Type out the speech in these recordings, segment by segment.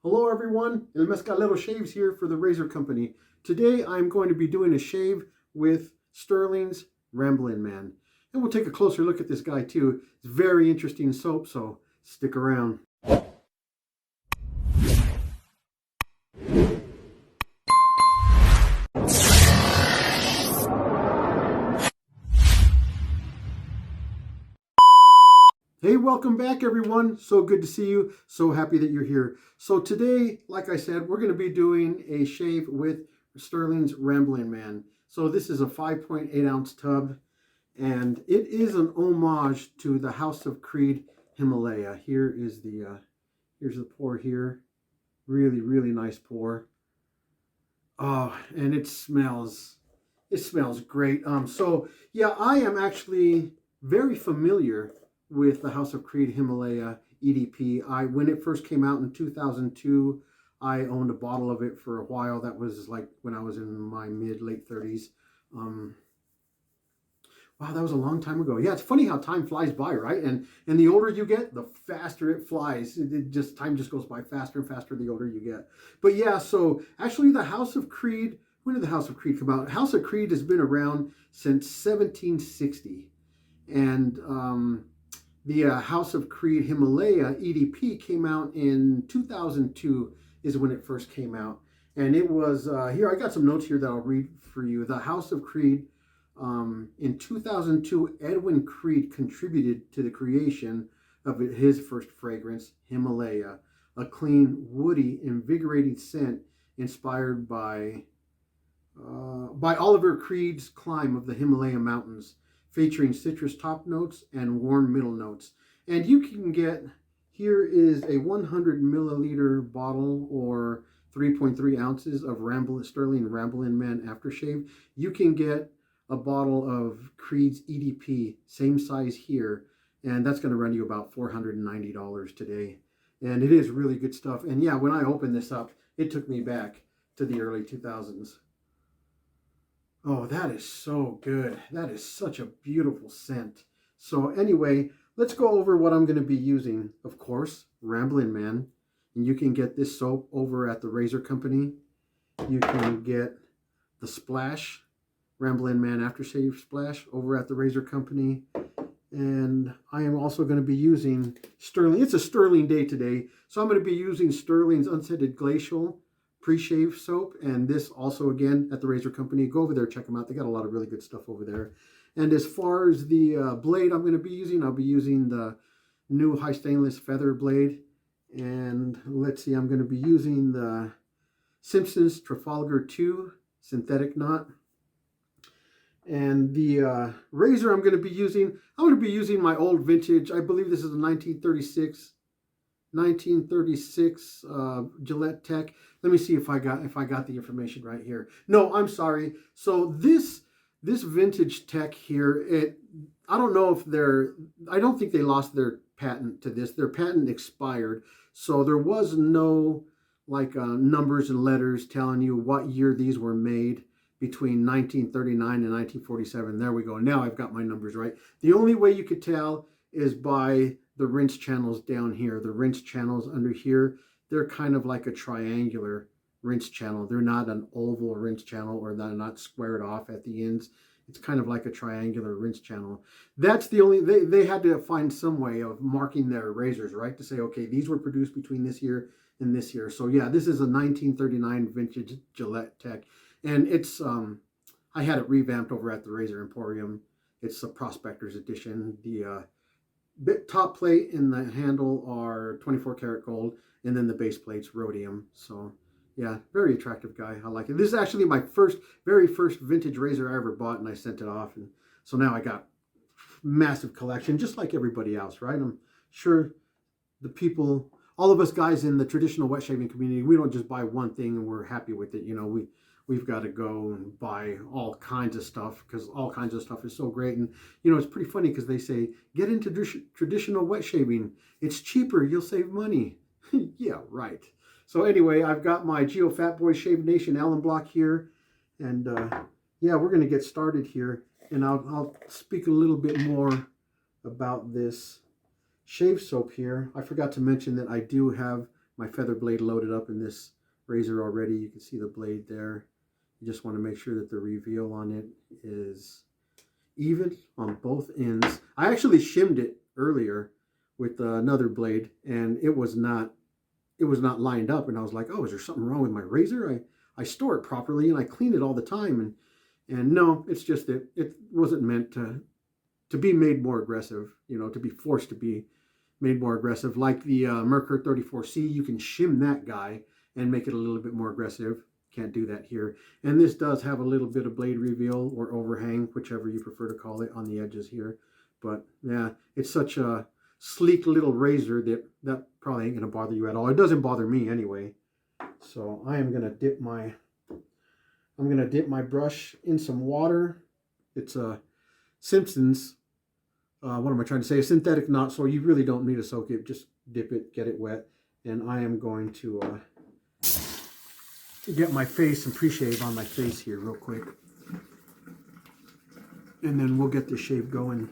Hello everyone, El Mescalero Shaves here for the Razor Company. Today I'm going to be doing a shave with Stirling's Ramblin Man. And we'll take a closer look at this guy too. It's very interesting soap, so stick around. Hey, welcome back everyone. So good to see you. So happy that you're here. So today, like I said, we're going to be doing a shave with Stirling's Ramblin Man. So this is a 5.8 ounce tub, and it is an homage to the House of Creed Himalaya. Here is here's the pour here. Really, really nice pour. Oh, and it smells great. So yeah, I am actually very familiar with the House of Creed Himalaya EDP. When it first came out in 2002, I owned a bottle of it for a while. That was like when I was in my late 30s. Wow, that was a long time ago. Yeah, it's funny how time flies by, right? And the older you get, the faster it flies. Time just goes by faster and faster the older you get. But yeah, so actually the House of Creed, when did the House of Creed come out? House of Creed has been around since 1760. And the House of Creed Himalaya EDP came out in 2002 is when it first came out. And it was, here, I got some notes here that I'll read for you. The House of Creed, in 2002, Edwin Creed contributed to the creation of his first fragrance, Himalaya, a clean, woody, invigorating scent inspired by Oliver Creed's climb of the Himalaya mountains, featuring citrus top notes and warm middle notes. And you can get, here is a 100 milliliter bottle or 3.3 ounces of Stirling Ramblin Man Aftershave. You can get a bottle of Creed's EDP, same size here, and that's going to run you about $490 today. And it is really good stuff. And yeah, when I opened this up, it took me back to the early 2000s. Oh, that is so good. That is such a beautiful scent. So anyway, let's go over what I'm going to be using. Of course, Ramblin Man. And you can get this soap over at the Razor Company. You can get the Splash, Ramblin Man Aftershave Splash over at the Razor Company. And I am also going to be using Stirling. It's a Stirling day today. So I'm going to be using Stirling's Unscented Glacial Preshave soap, and this also again at the Razor Company. Go over there, check them out. They got a lot of really good stuff over there. And as far as the blade I'm going to be using, I'll be using the new high stainless feather blade. And let's see, I'm going to be using the Simpson's Trafalgar 2 synthetic knot. And the razor I'm going to be using, my old vintage, I believe this is a 1936 Gillette Tech. Let me see if I got the information right here. No, I'm sorry. So this vintage Tech here, I don't know if I don't think they lost their patent to this. Their patent expired, so there was no like numbers and letters telling you what year these were made between 1939 and 1947. There we go. Now I've got my numbers right. The only way you could tell is by the rinse channels down here. The rinse channels under here, they're kind of like a triangular rinse channel. They're not an oval rinse channel, or they're not squared off at the ends. It's kind of like a triangular rinse channel. That's the only, they had to find some way of marking their razors, right? To say, okay, these were produced between this year and this year. So yeah, this is a 1939 vintage Gillette Tech. And it's, I had it revamped over at the Razor Emporium. It's a Prospector's Edition. The top plate and the handle are 24 karat gold, and then the base plate's rhodium. So yeah, very attractive guy. I like it. This is actually my very first vintage razor I ever bought, and I sent it off. And so now I got massive collection, just like everybody else, right? I'm sure the people, all of us guys in the traditional wet shaving community, we don't just buy one thing and we're happy with it. You know, we've got to go and buy all kinds of stuff, because all kinds of stuff is so great. And you know, it's pretty funny because they say, get into traditional wet shaving. It's cheaper. You'll save money. Yeah, right. So anyway, I've got my Geo Fat Boy Shave Nation Alum Block here. And yeah, we're going to get started here. And I'll speak a little bit more about this shave soap here. I forgot to mention that I do have my feather blade loaded up in this razor already. You can see the blade there. You just want to make sure that the reveal on it is even on both ends. I actually shimmed it earlier with another blade, and it was not lined up. And I was like, oh, is there something wrong with my razor? I store it properly and I clean it all the time, and no, it's just that it wasn't meant to be made more aggressive, to be forced to be made more aggressive. Like the Merkur 34C, you can shim that guy and make it a little bit more aggressive. Can't do that here. And this does have a little bit of blade reveal or overhang, whichever you prefer to call it, on the edges here. But yeah, it's such a sleek little razor that probably ain't gonna bother you at all. It doesn't bother me anyway. So I am gonna dip my brush in some water. It's a Simpson's, what am I trying to say? A synthetic knot, so you really don't need to soak it. Just dip it, get it wet. And I am going to get my face and pre-shave on my face here real quick. And then we'll get this shave going.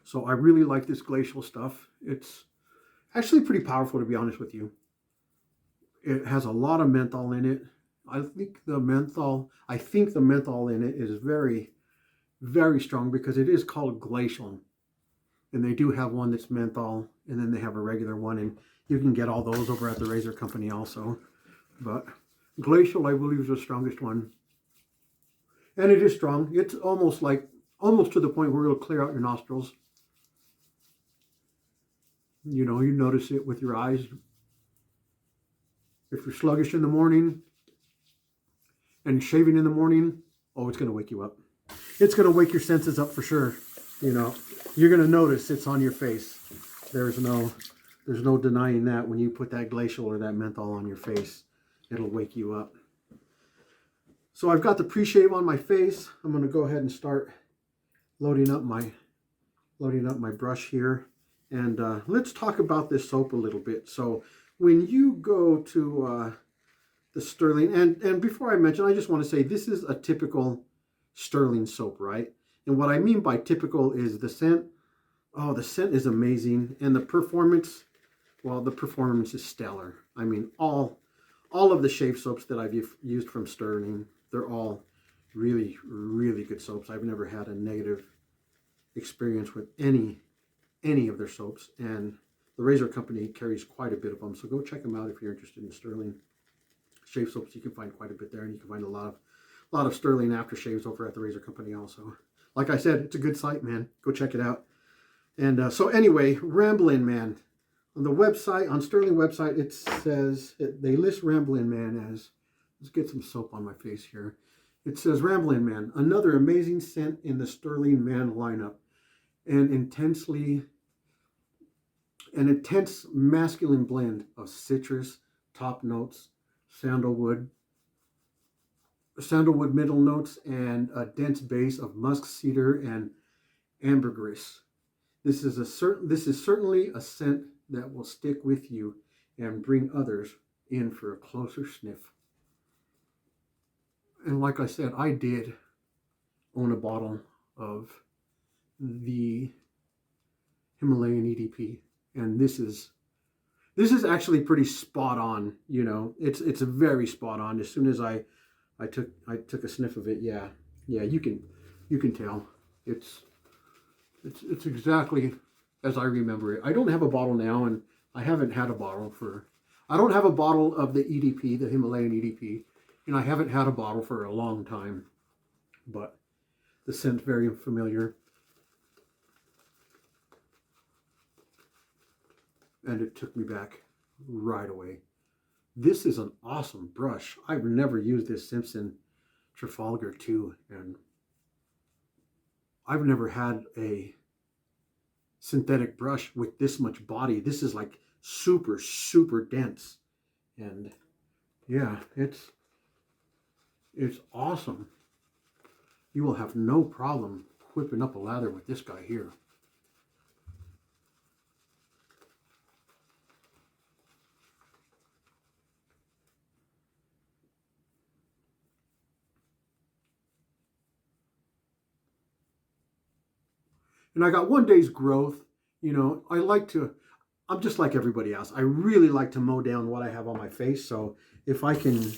So I really like this Glacial stuff. It's actually pretty powerful, to be honest with you. It has a lot of menthol in it. I think the menthol in it is very, very strong because it is called Glacial. And they do have one that's menthol, and then they have a regular one, and you can get all those over at the razor company also. But Glacial, I believe, is the strongest one. And it is strong. It's almost to the point where it'll clear out your nostrils. You notice it with your eyes. If you're sluggish in the morning and shaving in the morning, oh, it's going to wake you up. It's going to wake your senses up for sure. You're going to notice it's on your face. There's no denying that. When you put that Glacial or that menthol on your face, it'll wake you up. So I've got the pre-shave on my face. I'm going to go ahead and start loading up my brush here. And let's talk about this soap a little bit. So when you go to the Stirling, and before I mention, I just want to say this is a typical Stirling soap, right? And what I mean by typical is the scent. Oh, the scent is amazing. And the performance, well, the performance is stellar. I mean, all of the shave soaps that I've used from Stirling, they're all really, really good soaps. I've never had a negative experience with any of their soaps, and the razor company carries quite a bit of them, so go check them out if you're interested in Stirling shave soaps. You can find quite a bit there, and you can find a lot of Stirling aftershaves over at the razor company also. Like I said, it's a good site, man. Go check it out. And so anyway, Ramblin Man, on the website, on Stirling website, it says they list Ramblin Man as, let's get some soap on my face here. It says Ramblin Man, another amazing scent in the Stirling Man lineup. An intense masculine blend of citrus top notes, sandalwood middle notes, and a dense base of musk cedar and ambergris. This is certainly a scent that will stick with you and bring others in for a closer sniff. And like I said, I did own a bottle of the Himalayan EDP, and this is actually pretty spot on. It's very spot on. As soon as I took a sniff of it, yeah, you can tell it's exactly as I remember it. I don't have a bottle now, and I don't have a bottle of the EDP, the Himalayan EDP, and I haven't had a bottle for a long time, but the scent's very familiar. And it took me back right away. This is an awesome brush. I've never used this Simpson Trafalgar 2, and I've never had a synthetic brush with this much body. This is like super, super dense. And yeah, it's awesome. You will have no problem whipping up a lather with this guy here. And I got 1 day's growth. I like to I'm just like everybody else. I really like to mow down what I have on my face. So if I can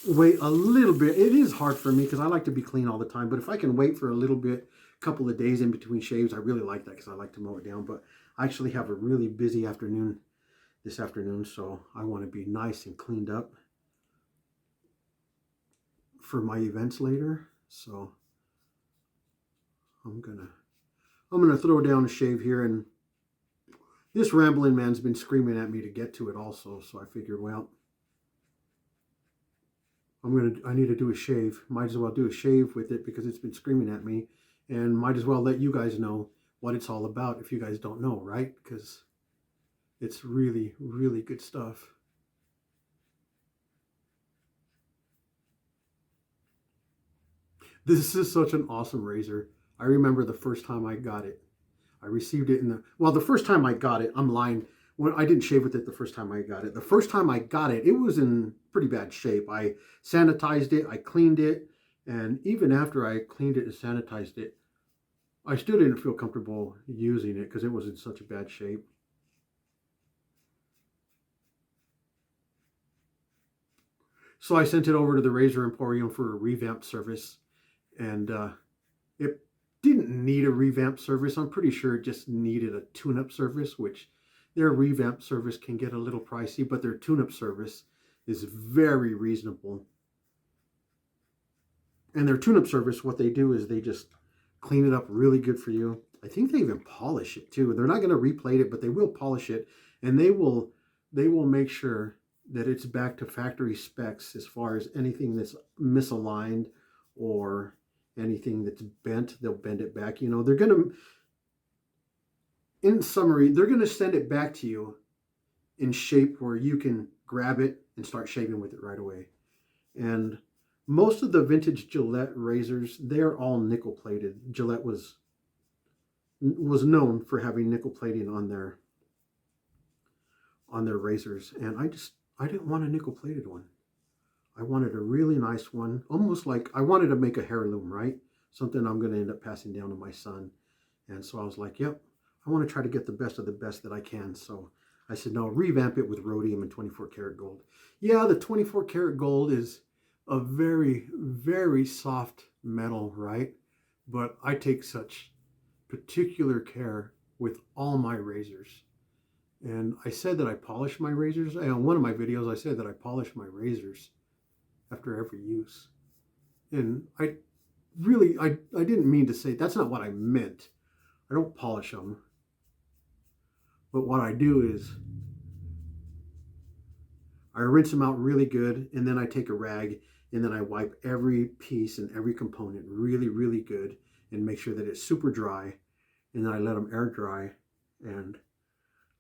wait a little bit, it is hard for me because I like to be clean all the time. But if I can wait for a little bit, a couple of days in between shaves, I really like that because I like to mow it down. But I actually have a really busy afternoon this afternoon, so I want to be nice and cleaned up for my events later. So I'm gonna throw down a shave here, and this Ramblin Man's been screaming at me to get to it also, so I figured, well, I need to do a shave. Might as well do a shave with it because it's been screaming at me, and might as well let you guys know what it's all about if you guys don't know, right? Because it's really, really good stuff. This is such an awesome razor. I remember the first time I got it. I received it the first time I got it, I'm lying. When I didn't shave with it the first time I got it. The first time I got it, it was in pretty bad shape. I sanitized it, I cleaned it, and even after I cleaned it and sanitized it, I still didn't feel comfortable using it because it was in such a bad shape. So I sent it over to the Razor Emporium for a revamp service, and it didn't need a revamp service. I'm pretty sure it just needed a tune-up service, which their revamp service can get a little pricey, but their tune-up service is very reasonable. And their tune-up service, what they do is they just clean it up really good for you. I think they even polish it too. They're not going to replate it, but they will polish it, and they will make sure that it's back to factory specs as far as anything that's misaligned or anything that's bent. They'll bend it back. You know, they're going to, in summary, they're going to send it back to you in shape where you can grab it and start shaving with it right away. And most of the vintage Gillette razors, they're all nickel plated. Gillette was known for having nickel plating on their razors, and I didn't want a nickel plated one. I wanted a really nice one, almost like I wanted to make a heirloom, right? Something I'm going to end up passing down to my son. And so I was like, yep, I want to try to get the best of the best that I can. So I said, no, revamp it with rhodium and 24 karat gold. Yeah, the 24 karat gold is a very, very soft metal, right? But I take such particular care with all my razors. And I said that I polish my razors. On one of my videos, I said that I polish my razors after every use. And I didn't mean to say, that's not what I meant. I don't polish them. But what I do is I rinse them out really good, and then I take a rag and then I wipe every piece and every component really, really good and make sure that it's super dry. And then I let them air dry. And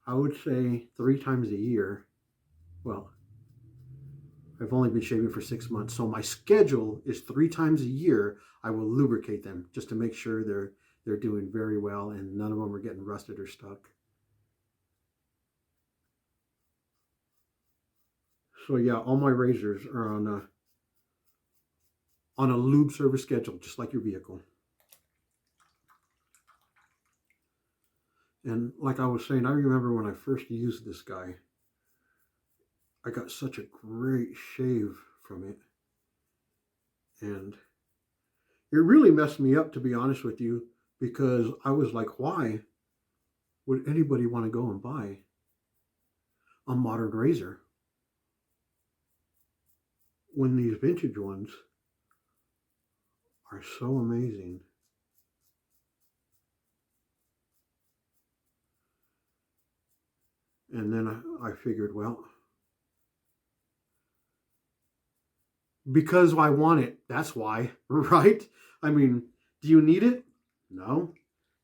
I would say 3 times a year. Well, I've only been shaving for 6 months, so my schedule is 3 times a year. I will lubricate them just to make sure they're doing very well and none of them are getting rusted or stuck. So yeah, all my razors are on a lube service schedule, just like your vehicle. And like I was saying, I remember when I first used this guy, I got such a great shave from it. And it really messed me up, to be honest with you, because I was like, why would anybody want to go and buy a modern razor when these vintage ones are so amazing? And then I figured, well, because I want it, that's why, right? I mean, do you need it? No.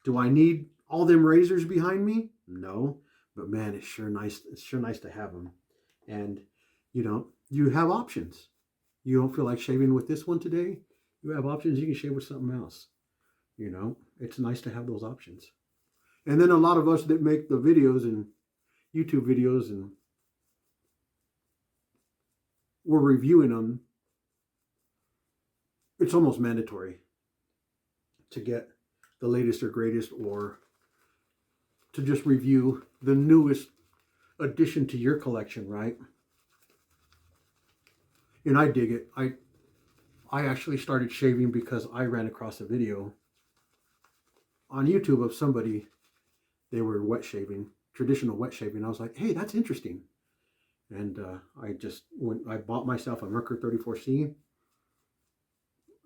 Do I need all them razors behind me? No. But man, it's sure nice. It's sure nice to have them. And you have options. You don't feel like shaving with this one today? You have options. You can shave with something else. It's nice to have those options. And then a lot of us that make the videos and YouTube videos and we're reviewing them, it's almost mandatory to get the latest or greatest or to just review the newest addition to your collection, right? And I dig it. I actually started shaving because I ran across a video on YouTube of somebody, they were wet shaving, traditional wet shaving. I was like, hey, that's interesting. And I bought myself a Merkur 34C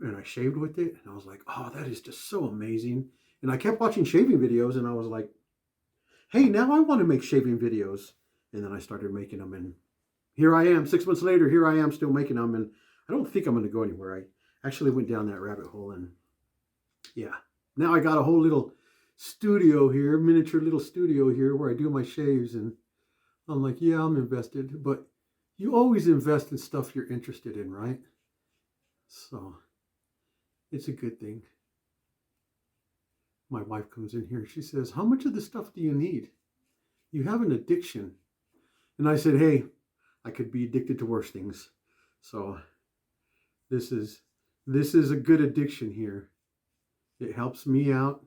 and I shaved with it. And I was like, oh, that is just so amazing. And I kept watching shaving videos and I was like, hey, now I want to make shaving videos. And then I started making them. And here I am, 6 months later, here I am still making them. And I don't think I'm going to go anywhere. I actually went down that rabbit hole. And yeah, now I got a whole little studio here, miniature little studio here where I do my shaves. And I'm like, yeah, I'm invested. But you always invest in stuff you're interested in, right? So it's a good thing. My wife comes in here. She says, how much of this stuff do you need? You have an addiction. And I said, hey, I could be addicted to worse things. So this is a good addiction here. It helps me out.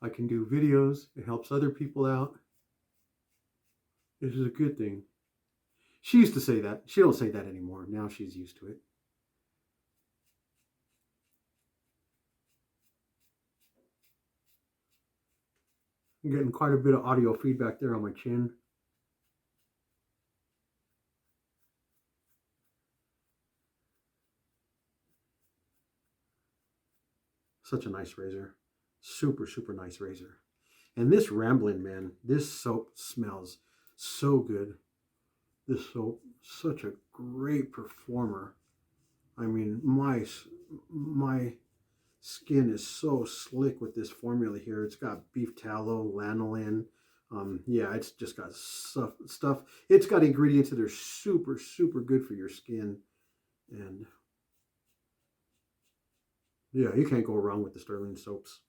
I can do videos. It helps other people out. This is a good thing. She used to say that. She don't say that anymore. Now she's used to it. I'm getting quite a bit of audio feedback there on my chin. Such a nice razor. Super, super nice razor. And this Ramblin Man, this soap smells so good. This soap, such a great performer. I mean, my skin is so slick with this formula here. It's got beef tallow, lanolin. Yeah, it's just got stuff. It's got ingredients that are super, super good for your skin. And yeah, you can't go wrong with the Stirling soaps.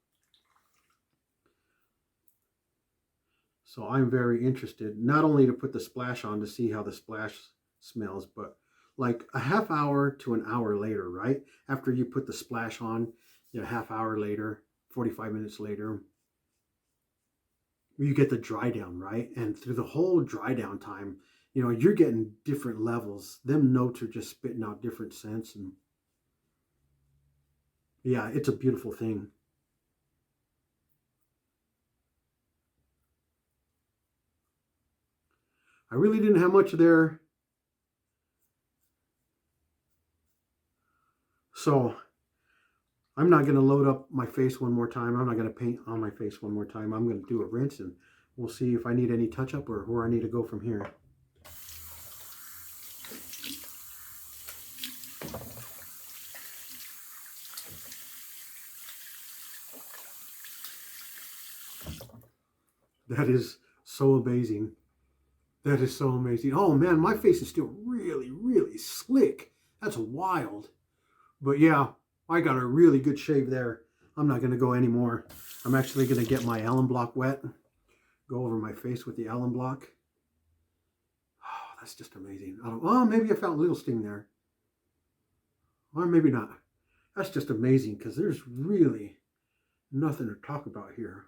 So I'm very interested, not only to put the splash on to see how the splash smells, but like a half hour to an hour later, right? After you put the splash on, a half hour later, 45 minutes later, you get the dry down, right? And through the whole dry down time, you're getting different levels. Them notes are just spitting out different scents. And yeah, it's a beautiful thing. I really didn't have much there. So I'm not going to load up my face one more time. I'm not going to paint on my face one more time. I'm going to do a rinse and we'll see if I need any touch up or where I need to go from here. That is so amazing. That is so amazing. Oh man, my face is still really, really slick. That's wild. But yeah, I got a really good shave there. I'm not going to go anymore. I'm actually going to get my Alum Block wet. Go over my face with the Alum Block. Oh, that's just amazing. Maybe I found a little sting there. Or maybe not. That's just amazing because there's really nothing to talk about here.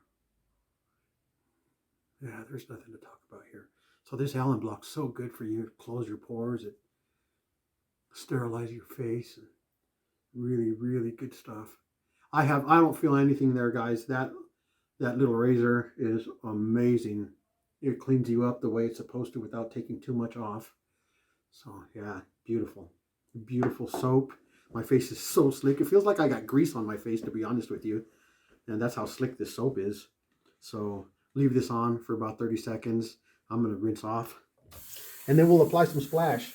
Yeah, there's nothing to talk about here. So this Alum Block's so good for you. It closes your pores. It sterilizes your face. And really, really good stuff. I don't feel anything there, guys. That little razor is amazing. It cleans you up the way it's supposed to without taking too much off. So yeah, beautiful. Beautiful soap. My face is so slick. It feels like I got grease on my face, to be honest with you. And that's how slick this soap is. So leave this on for about 30 seconds. I'm going to rinse off. And then we'll apply some splash.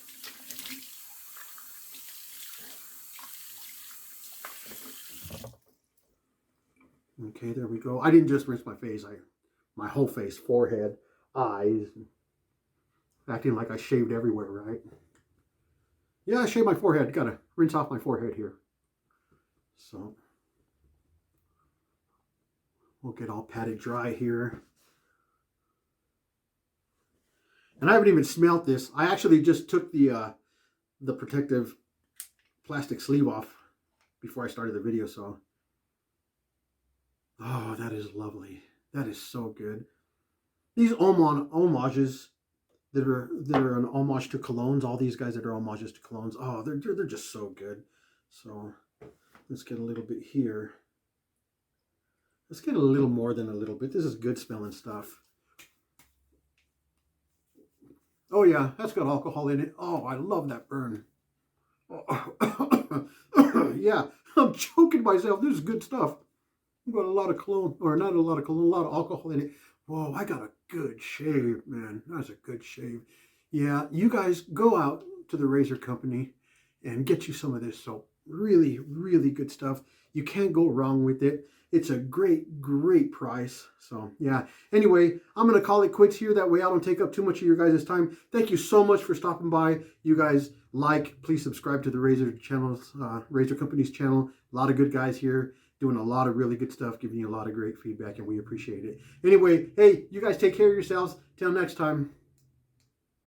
Okay, there we go. I didn't just rinse my face. My whole face, forehead, eyes. Acting like I shaved everywhere, right? Yeah, I shaved my forehead. Got to rinse off my forehead here. So we'll get all patted dry here. And I haven't even smelt this. I actually just took the protective plastic sleeve off before I started the video. So, oh, that is lovely. That is so good. These homages that are an homage to colognes. All these guys that are homages to colognes. Oh, they're just so good. So let's get a little bit here. Let's get a little more than a little bit. This is good smelling stuff. Oh yeah, that's got alcohol in it. Oh, I love that burn. Oh. Yeah, I'm choking myself. This is good stuff. I've got a lot of cologne, or not a lot of cologne, a lot of alcohol in it. Whoa, I got a good shave, man. That's a good shave. Yeah, you guys go out to the razor company and get you some of this soap. Really, really good stuff. You can't go wrong with it. It's a great, great price. So, yeah. Anyway, I'm going to call it quits here. That way I don't take up too much of your guys' time. Thank you so much for stopping by. You guys please subscribe to the Razor channels, Razor Company's channel. A lot of good guys here doing a lot of really good stuff, giving you a lot of great feedback, and we appreciate it. Anyway, hey, you guys take care of yourselves. Till next time.